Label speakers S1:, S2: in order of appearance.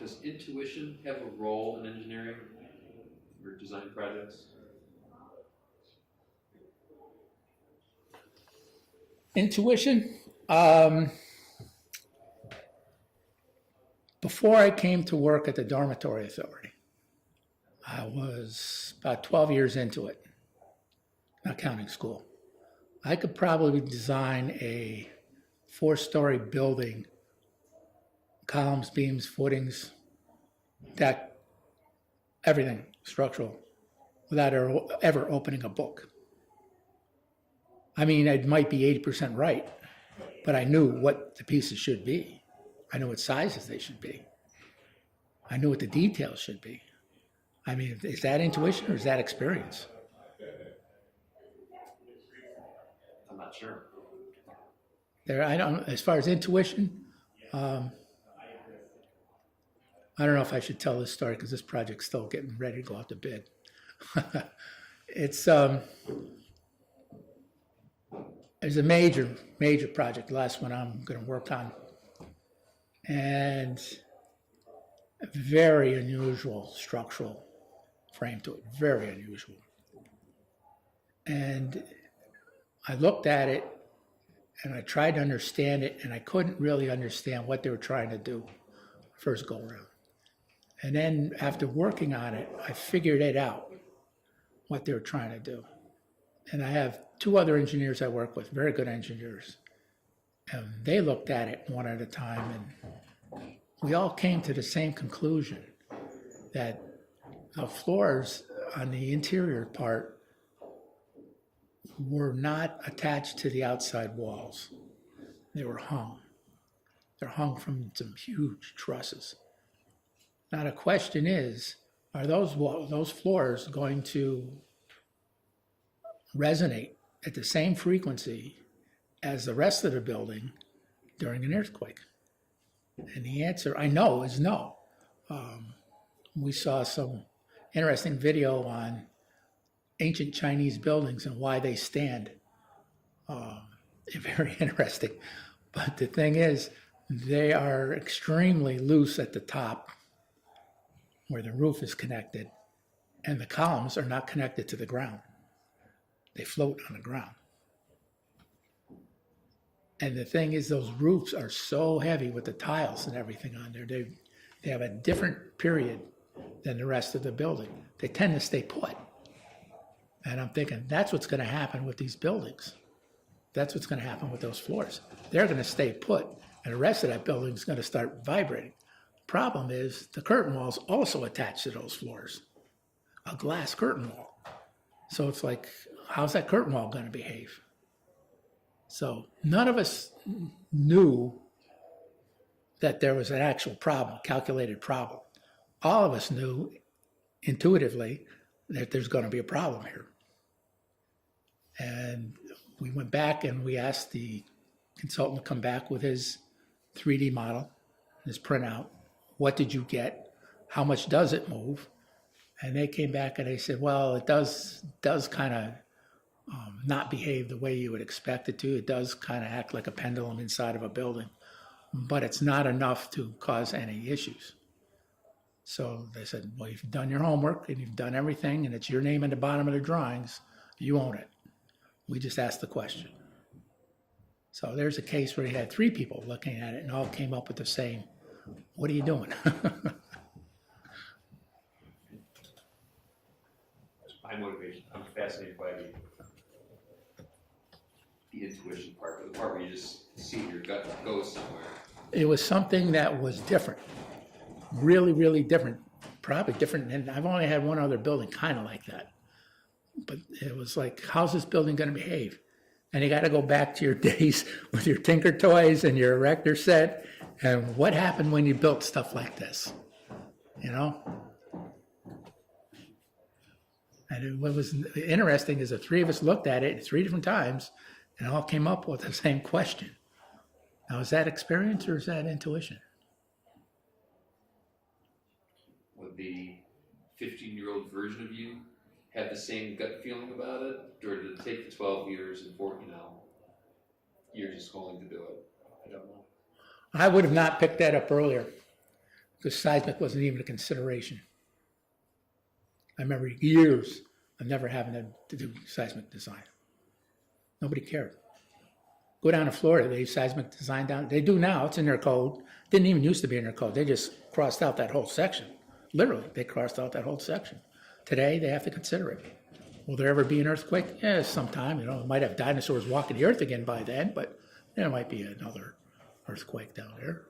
S1: Does intuition have a role in engineering or design projects?
S2: Intuition? Before I came to work at the Dormitory Authority, I was about 12 years into it, not counting school. I could probably design a 4-story building, columns, beams, footings, deck, everything structural, without ever opening a book. I mean, I might be 80% right, but I knew what the pieces should be. I knew what sizes they should be. I knew what the details should be. I mean, is that intuition or is that experience?
S1: I'm not sure.
S2: I don't. As far as intuition, I don't know if I should tell this story because this project's still getting ready to go out to bid. It's a major project, the last one I'm going to work on, and a very unusual structural frame to it, very unusual. And I looked at it and I tried to understand it, and I couldn't really understand what they were trying to do first go around. And then after working on it, I figured it out, what they were trying to do. And I have 2 other engineers I work with, very good engineers. And they looked at it one at a time, and we all came to the same conclusion, that the floors on the interior part were not attached to the outside walls. They were hung. They're hung from some huge trusses. Now the question is, are those floors going to resonate at the same frequency as the rest of the building during an earthquake? And the answer, I know, is no. We saw some interesting video on ancient Chinese buildings and why they stand. Very interesting. But the thing is, they are extremely loose at the top where the roof is connected, and the columns are not connected to the ground. They float on the ground. And the thing is, those roofs are so heavy with the tiles and everything on there. They have a different period than the rest of the building. They tend to stay put. And I'm thinking, that's what's going to happen with these buildings. That's what's going to happen with those floors. They're going to stay put, and the rest of that building is going to start vibrating. Problem is, the curtain wall's also attached to those floors, a glass curtain wall. So it's like, how's that curtain wall going to behave? So none of us knew that there was an actual problem, calculated problem. All of us knew intuitively that there's going to be a problem here. And we went back and we asked the consultant to come back with his 3D model, his printout. What did you get? How much does it move? And they came back and they said, well, it does kind of not behave the way you would expect it to. It does kind of act like a pendulum inside of a building, but it's not enough to cause any issues. So they said, well, you've done your homework and you've done everything, and it's your name at the bottom of the drawings, you own it. We just asked the question. So there's a case where you had 3 people looking at it and all came up with the same, what are you doing?
S1: My motivation, I'm fascinated by the intuition part, the part where you just see your gut go somewhere.
S2: It was something that was different, really, really different, probably different. And I've only had one other building kind of like that. But it was like, how's this building going to behave? And you got to go back to your days with your Tinker Toys and your erector set. And what happened when you built stuff like this? You know? And what was interesting is the 3 of us looked at it 3 different times and all came up with the same question. Now, is that experience or is that intuition?
S1: Would the 15-year-old version of you have the same gut feeling about it? Or did it take the 12 years and 4, you're just willing to do it? I don't know.
S2: I would have not picked that up earlier because seismic wasn't even a consideration. I remember years of never having to do seismic design. Nobody cared. Go down to Florida, they have seismic design down. They do now, it's in their code. Didn't even used to be in their code. They just crossed out that whole section. Literally, they crossed out that whole section. Today, they have to consider it. Will there ever be an earthquake? Yeah, sometime. It might have dinosaurs walking the earth again by then, but there might be another earthquake down there.